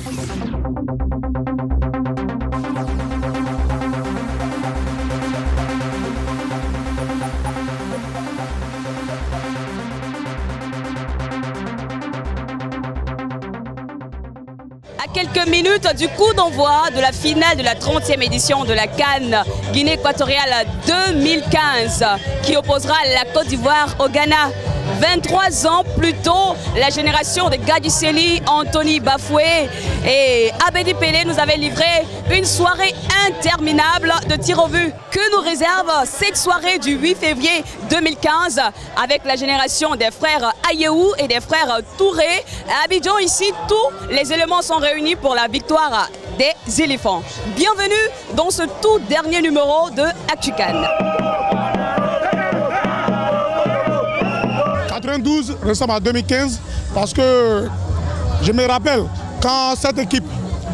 À quelques minutes du coup d'envoi de la finale de la 30e édition de la CAN Guinée équatoriale 2015 qui opposera la Côte d'Ivoire au Ghana. 23 ans plus tôt, la génération de Gadjiseli, Anthony Bafoué et Abedi Pelé nous avaient livré une soirée interminable de tirs au but. Que nous réserve cette soirée du 8 février 2015 avec la génération des frères Ayew et des frères Touré. À Abidjan, ici, tous les éléments sont réunis pour la victoire des éléphants. Bienvenue dans ce tout dernier numéro de ActuCAN. 92 ressemble à 2015 parce que je me rappelle quand cette équipe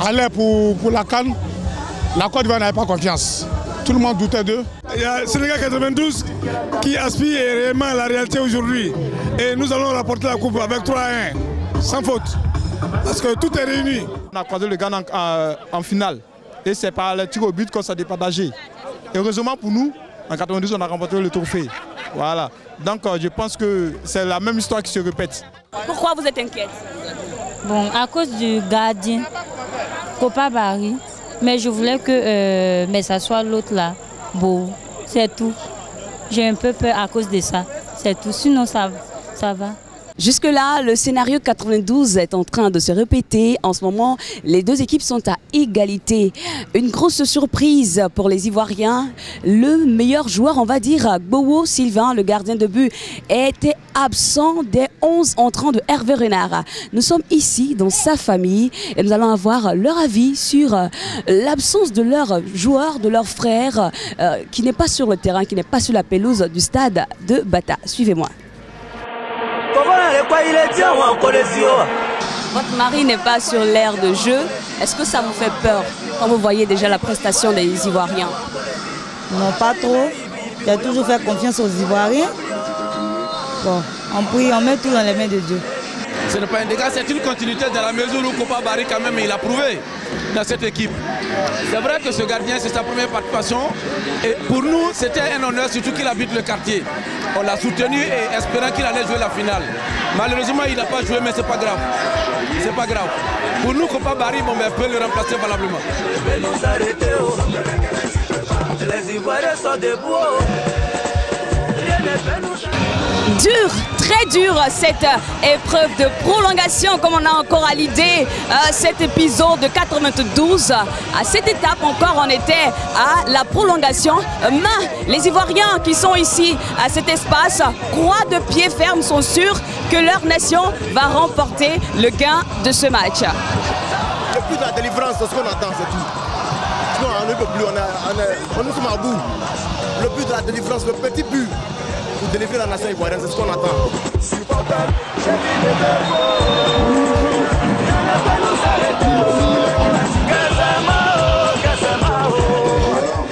allait pour la CAN, la Côte d'Ivoire n'avait pas confiance. Tout le monde doutait d'eux. Il y a Sénégal 92 qui aspire réellement à la réalité aujourd'hui. Et nous allons rapporter la coupe avec 3-1, sans faute. Parce que tout est réuni. On a croisé le Ghana en finale. Et c'est par le tir au but qu'on s'est départagé. Heureusement pour nous, en 92, on a remporté le trophée. Voilà. Donc je pense que c'est la même histoire qui se répète. Pourquoi vous êtes inquiète? Bon, à cause du gardien, Kopa Barry. Mais je voulais que mais ça soit l'autre là. Bon, c'est tout. J'ai un peu peur à cause de ça. C'est tout. Sinon, ça va. Jusque-là, le scénario 92 est en train de se répéter. En ce moment, les deux équipes sont à égalité. Une grosse surprise pour les Ivoiriens. Le meilleur joueur, on va dire, Gbowo Sylvain, le gardien de but, était absent des 11 entrants de Hervé Renard. Nous sommes ici dans sa famille et nous allons avoir leur avis sur l'absence de leur joueur, de leur frère, qui n'est pas sur le terrain, qui n'est pas sur la pelouse du stade de Bata. Suivez-moi. Votre mari n'est pas sur l'aire de jeu. Est-ce que ça vous fait peur quand vous voyez déjà la prestation des Ivoiriens? Non, pas trop. J'ai toujours fait confiance aux Ivoiriens. Bon, on prie, on met tout dans les mains de Dieu. Ce n'est pas un dégât, c'est une continuité dans la mesure où Kopa Barry quand même il a prouvé dans cette équipe. C'est vrai que ce gardien c'est sa première participation et pour nous c'était un honneur surtout qu'il habite le quartier. On l'a soutenu et espérant qu'il allait jouer la finale. Malheureusement il n'a pas joué mais c'est pas grave. C'est pas grave. Pour nous Kopa Barry bon, ben, peut le remplacer valablement. Les Ivoiriens sont debout. Dur, très dur cette épreuve de prolongation comme on a encore à l'idée cet épisode de 92. À cette étape encore on était à la prolongation. Mais les Ivoiriens qui sont ici à cet espace croient de pied ferme, sont sûrs que leur nation va remporter le gain de ce match. Le but de la délivrance, c'est ce qu'on attend, c'est tout. Sinon on ne peut plus, on nous sommes à bout. Le but de la délivrance, le petit but pour délivrer la nation ivoirienne, c'est ce qu'on attend.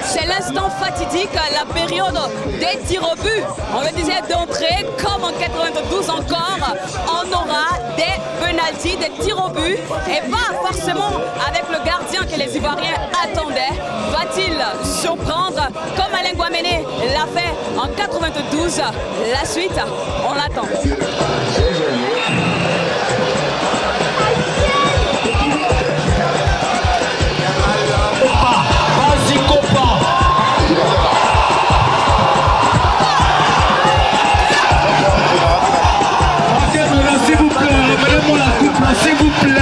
C'est l'instant fatidique, la période des tirs au but. On le disait d'entrée, comme en 92 encore, on aura des penalties, des tirs au but et pas forcément avec le gardien que les Ivoiriens attendaient. Va-t-il surprendre comme Alain Guaméné l'a fait en 92? La suite, on l'attend. S'il vous plaît.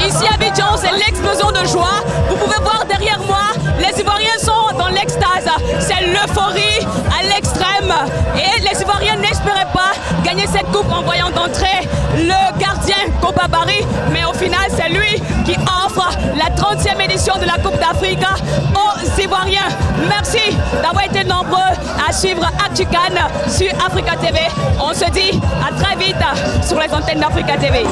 Ici à Abidjan, c'est l'explosion de joie. Vous pouvez voir derrière moi, les Ivoiriens sont dans l'extase. C'est l'euphorie à l'extrême. Et les Ivoiriens n'espéraient pas gagner cette coupe en voyant d'entrée le gardien Kopa Barry. Mais au final, c'est lui qui offre la 30e édition de la Coupe d'Afrique aux Ivoiriens. Merci d'avoir été nombreux à suivre ActuCAN sur Africa TV. On se dit à très vite sur les antennes d'Africa TV.